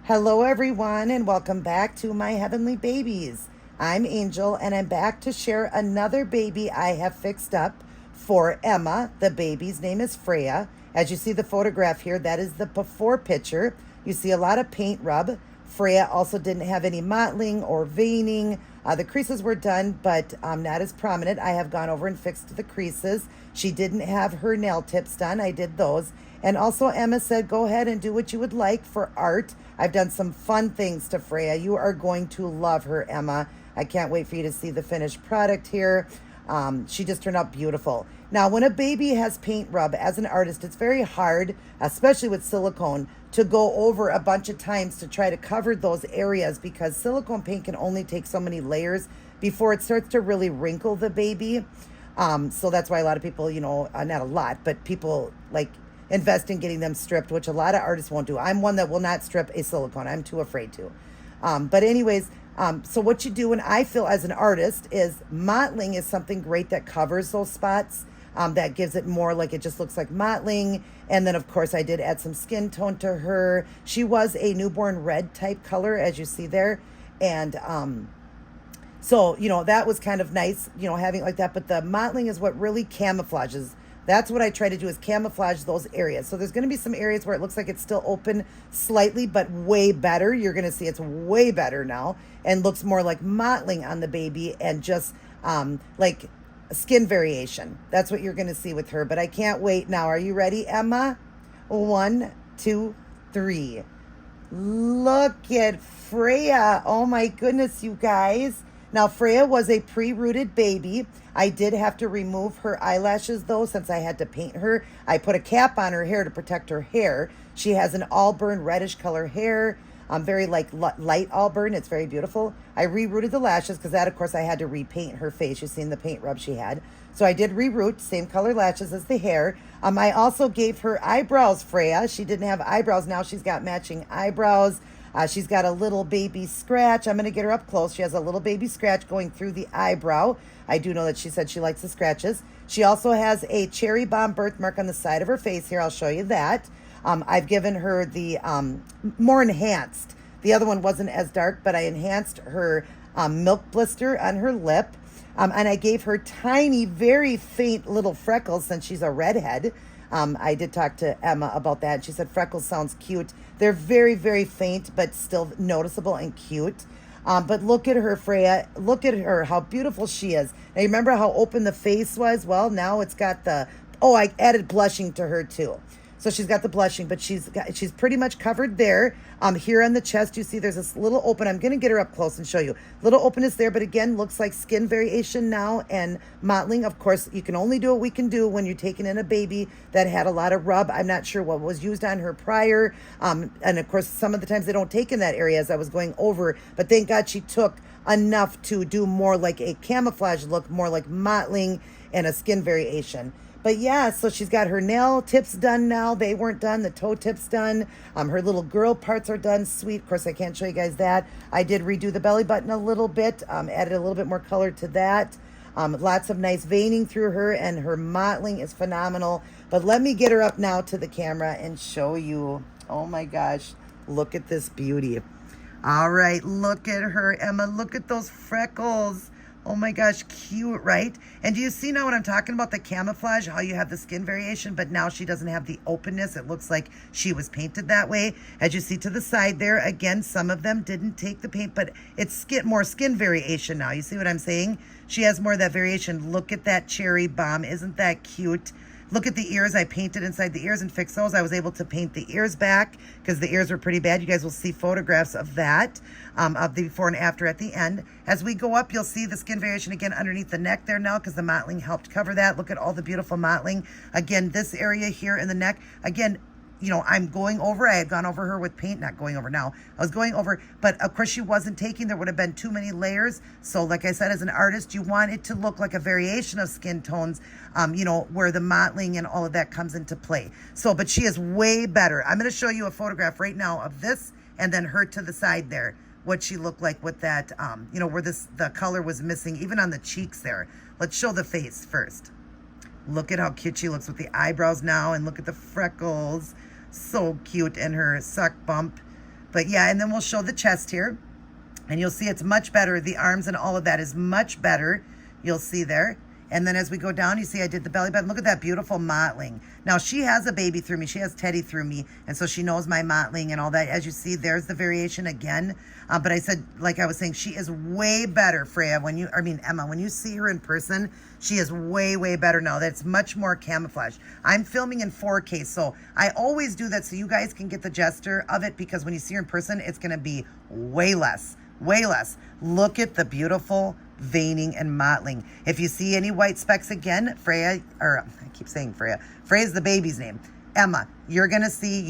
Hello, everyone, and welcome back to my heavenly babies. I'm Angel, and I'm back to share another baby I have fixed up for Emma. The baby's name is Freya. As you see the photograph here, that is the before picture. You see a lot of paint rub. Freya also didn't have any mottling or veining. The creases were done, but not as prominent. I have gone over and fixed the creases. She didn't have her nail tips done. I did those. And also Emma said, go ahead and do what you would like for art. I've done some fun things to Freya. You are going to love her, Emma. I can't wait for you to see the finished product here. She just turned out beautiful. Now, when a baby has paint rub, as an artist, it's very hard, especially with silicone, to go over a bunch of times to try to cover those areas because silicone paint can only take so many layers before it starts to really wrinkle the baby. So that's why a lot of people, not a lot, but people like invest in getting them stripped, which a lot of artists won't do. I'm one that will not strip a silicone. I'm too afraid to. But anyways, so what you do, and I feel as an artist, is mottling is something great that covers those spots. That gives it more like it just looks like mottling. And then, of course, I did add some skin tone to her. She was a newborn red type color, as you see there. And so, that was kind of nice, having it like that. But the mottling is what really camouflages. That's what I try to do, is camouflage those areas. So there's going to be some areas where it looks like it's still open slightly, but way better. You're going to see it's way better now and looks more like mottling on the baby and just like skin variation. That's what you're going to see with her. But I can't wait now. Are you ready, Emma? 1, 2, 3. Look at Freya. Oh my goodness, you guys. Now, Freya was a pre-rooted baby. I did have to remove her eyelashes, though, since I had to paint her. I put a cap on her hair to protect her hair. She has an auburn reddish color hair, very like light auburn. It's very beautiful. I re-rooted the lashes because that, of course, I had to repaint her face. You've seen the paint rub she had. So I did re-root, same color lashes as the hair. I also gave her eyebrows, Freya. She didn't have eyebrows. Now she's got matching eyebrows. She's got a little baby scratch. I'm going to get her up close. She has a little baby scratch going through the eyebrow. I do know that she said she likes the scratches. She also has a cherry bomb birthmark on the side of her face here. I'll show you that. I've given her the more enhanced. The other one wasn't as dark, but I enhanced her milk blister on her lip. And I gave her tiny, very faint little freckles since she's a redhead. I did talk to Emma about that. She said freckles sounds cute. They're very, very faint, but still noticeable and cute. But look at her, Freya. Look at her, how beautiful she is. Now, you remember how open the face was? Well, now it's got the... Oh, I added blushing to her, too. So she's got the blushing, but she's pretty much covered there. Here on the chest, you see there's this little open. I'm going to get her up close and show you. Little openness there, but again, looks like skin variation now and mottling. Of course, you can only do what we can do when you're taking in a baby that had a lot of rub. I'm not sure what was used on her prior. And of course, some of the times they don't take in that area as I was going over. But thank God she took enough to do more like a camouflage look, more like mottling and a skin variation. But yeah, so she's got her nail tips done now. They weren't done. The toe tips done. Her little girl parts are done. Sweet. Of course, I can't show you guys that. I did redo the belly button a little bit. Added a little bit more color to that. Lots of nice veining through her, and her mottling is phenomenal. But let me get her up now to the camera and show you. Oh my gosh. Look at this beauty. All right. Look at her, Emma. Look at those freckles. Oh my gosh, cute, right? And do you see now what I'm talking about, the camouflage, how you have the skin variation, but now she doesn't have the openness. It looks like she was painted that way. As you see to the side there, again, some of them didn't take the paint, but it's more skin variation now. You see what I'm saying? She has more of that variation. Look at that cherry bomb. Isn't that cute? Look at the ears. I painted inside the ears and fixed those. I was able to paint the ears back because the ears were pretty bad. You guys will see photographs of that, of the before and after at the end. As we go up, you'll see the skin variation again underneath the neck there now because the mottling helped cover that. Look at all the beautiful mottling. Again, this area here in the neck. Again, I'm going over. I had gone over her with paint, not going over now. I was going over, but of course she wasn't taking. There would have been too many layers. So like I said, as an artist, you want it to look like a variation of skin tones, where the mottling and all of that comes into play. So, but she is way better. I'm going to show you a photograph right now of this and then her to the side there, what she looked like with that, where the color was missing, even on the cheeks there. Let's show the face first. Look at how cute she looks with the eyebrows now, and look at the freckles. So cute, and her suck bump. But yeah, and then we'll show the chest here. And you'll see it's much better. The arms and all of that is much better. You'll see there. And then as we go down, you see I did the belly button. Look at that beautiful mottling. Now, she has a baby through me. She has Teddy through me. And so she knows my mottling and all that. As you see, there's the variation again. But I said, like I was saying, she is way better, Freya, Emma, when you see her in person, she is way, way better now. That's much more camouflage. I'm filming in 4K, so I always do that so you guys can get the gesture of it, because when you see her in person, it's going to be way less. Way less. Look at the beautiful veining and mottling. If you see any white specks again, Freya, or I keep saying Freya, Freya's the baby's name. Emma, you're going to see,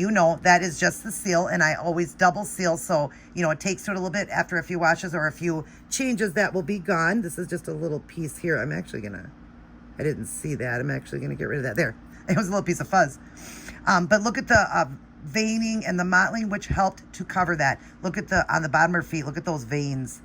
that is just the seal, and I always double seal, so, it takes to it a little bit after a few washes or a few changes that will be gone. This is just a little piece here. I didn't see that. I'm actually going to get rid of that. There. It was a little piece of fuzz. But look at the veining and the mottling, which helped to cover that. Look at on the bottom of her feet, look at those veins.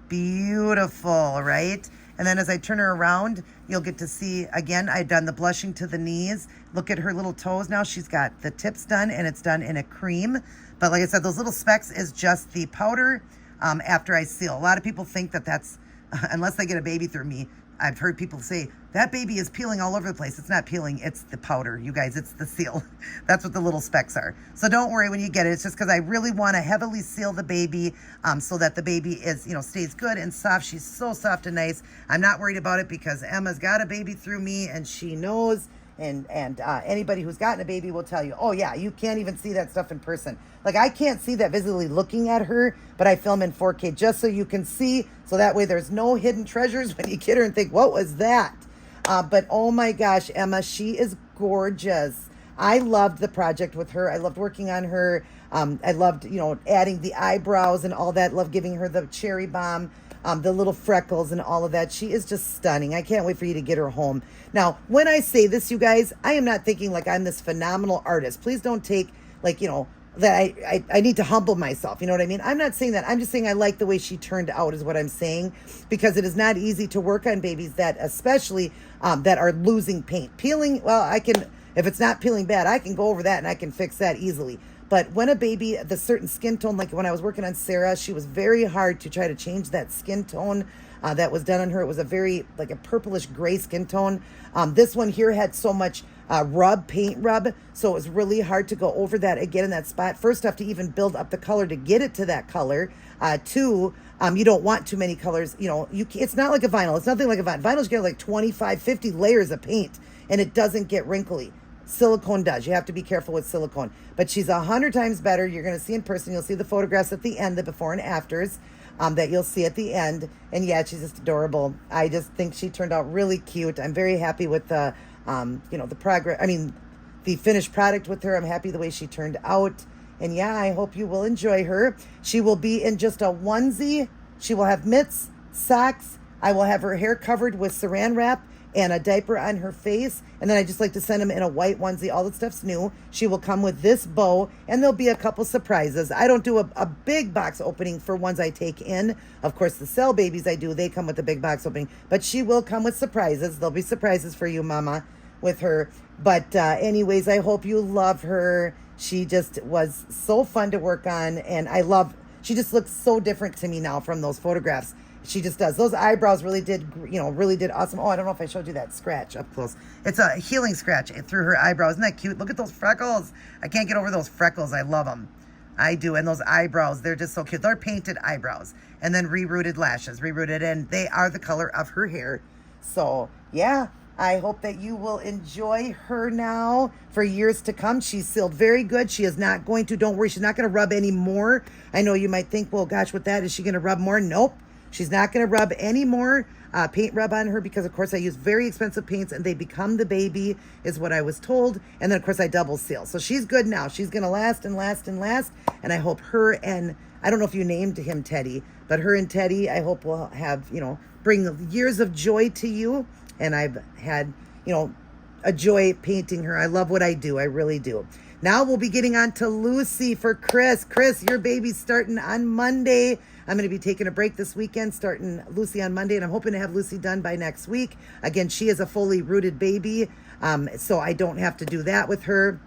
Beautiful, right? And then as I turn her around, you'll get to see, again, I've done the blushing to the knees. Look at her little toes now. She's got the tips done, and it's done in a cream. But like I said, those little specks is just the powder after I seal. A lot of people think that that's, unless they get a baby through me, I've heard people say, that baby is peeling all over the place. It's not peeling, it's the powder. You guys, it's the seal. That's what the little specks are. So don't worry when you get it. It's just because I really want to heavily seal the baby so that the baby is, stays good and soft. She's so soft and nice. I'm not worried about it because Emma's got a baby through me, and she knows. And anybody who's gotten a baby will tell you, oh yeah, you can't even see that stuff in person. Like, I can't see that visibly looking at her, but I film in 4K just so you can see, so that way there's no hidden treasures when you get her and think, what was that? But oh my gosh, Emma, she is gorgeous. I loved the project with her. I loved working on her. I loved, adding the eyebrows and all that. Loved giving her the cherry bomb. The little freckles and all of that. She is just stunning. I can't wait for you to get her home. Now, when I say this, you guys, I am not thinking like I'm this phenomenal artist. Please don't take that I need to humble myself. You know what I mean? I'm not saying that. I'm just saying I like the way she turned out is what I'm saying, because it is not easy to work on babies that, especially that are losing paint. Peeling, well, if it's not peeling bad, I can go over that and I can fix that easily. But when a baby, the certain skin tone, like when I was working on Sarah, she was very hard to try to change that skin tone that was done on her. It was a very, like a purplish gray skin tone. This one here had so much paint rub, so it was really hard to go over that again in that spot. First off, to even build up the color to get it to that color. Two, you don't want too many colors. It's not like a vinyl. It's nothing like a vinyl. Vinyls get like 25, 50 layers of paint, and it doesn't get wrinkly. Silicone does. You have to be careful with silicone. But she's 100 times better. You're going to see in person. You'll see the photographs at the end, the before and afters that you'll see at the end. And yeah, she's just adorable. I just think she turned out really cute. I'm very happy with the, the progress. The finished product with her. I'm happy the way she turned out. And yeah, I hope you will enjoy her. She will be in just a onesie. She will have mitts, socks. I will have her hair covered with saran wrap and a diaper on her face. And then I just like to send them in a white onesie. All the stuff's new. She will come with this bow, and there'll be a couple surprises. I don't do a big box opening for ones I take in. Of course, the cell babies I do, they come with a big box opening. But she will come with surprises. There'll be surprises for you, Mama, with her. But anyways, I hope you love her. She just was so fun to work on, and she just looks so different to me now from those photographs. She just does. Those eyebrows really did awesome. Oh, I don't know if I showed you that scratch up close. It's a healing scratch through her eyebrows. Isn't that cute? Look at those freckles. I can't get over those freckles. I love them. I do. And those eyebrows, they're just so cute. They're painted eyebrows. And then re-rooted lashes. Re-rooted, and they are the color of her hair. So, yeah. I hope that you will enjoy her now for years to come. She's sealed very good. She is not going to, don't worry, she's not going to rub any more. I know you might think, well, gosh, with that, is she going to rub more? Nope. She's not going to rub any more paint rub on her because, of course, I use very expensive paints and they become the baby, is what I was told. And then, of course, I double seal. So she's good now. She's going to last and last and last. And I hope her and, I don't know if you named him Teddy, but her and Teddy, I hope will have, bring years of joy to you. And I've had, a joy painting her. I love what I do. I really do. Now we'll be getting on to Lucy for Chris. Chris, your baby's starting on Monday. I'm going to be taking a break this weekend, starting Lucy on Monday, and I'm hoping to have Lucy done by next week. Again, she is a fully rooted baby, so I don't have to do that with her.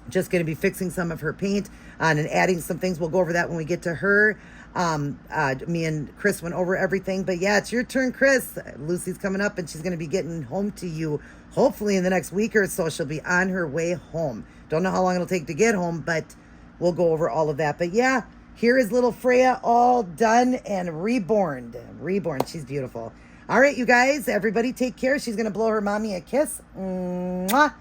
Just going to be fixing some of her paint on and adding some things. We'll go over that when we get to her. Me and Chris went over everything. But yeah, it's your turn, Chris. Lucy's coming up and she's going to be getting home to you hopefully in the next week or so. She'll be on her way home. Don't know how long it'll take to get home, but we'll go over all of that. But yeah, here is little Freya all done and reborn. Reborn. She's beautiful. All right, you guys, everybody take care. She's going to blow her mommy a kiss. Mwah.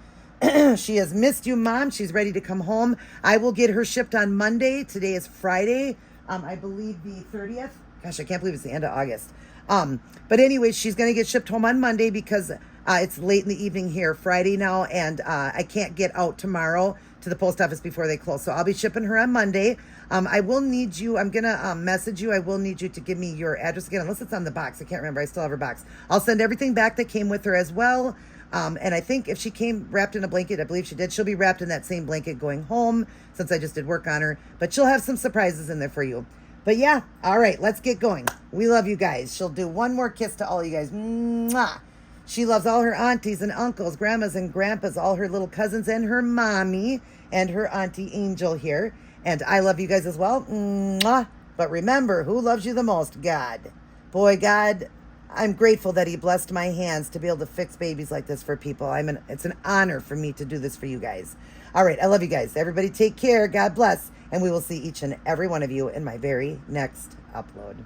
She has missed you, Mom. She's ready to come home. I will get her shipped on Monday. Today is Friday. I believe the 30th. Gosh, I can't believe it's the end of August. But anyway, she's going to get shipped home on Monday because it's late in the evening here, Friday now, and I can't get out tomorrow to the post office before they close. So I'll be shipping her on Monday. I will need you. I'm going to message you. I will need you to give me your address again, unless it's on the box. I can't remember. I still have her box. I'll send everything back that came with her as well. And I think if she came wrapped in a blanket, I believe she did, she'll be wrapped in that same blanket going home since I just did work on her. But she'll have some surprises in there for you. But yeah, all right, let's get going. We love you guys. She'll do one more kiss to all you guys. Mwah. She loves all her aunties and uncles, grandmas and grandpas, all her little cousins and her mommy and her auntie Angel here. And I love you guys as well. Mwah. But remember, who loves you the most? God. Boy, God, I'm grateful that he blessed my hands to be able to fix babies like this for people. It's an honor for me to do this for you guys. All right, I love you guys. Everybody take care. God bless. And we will see each and every one of you in my very next upload.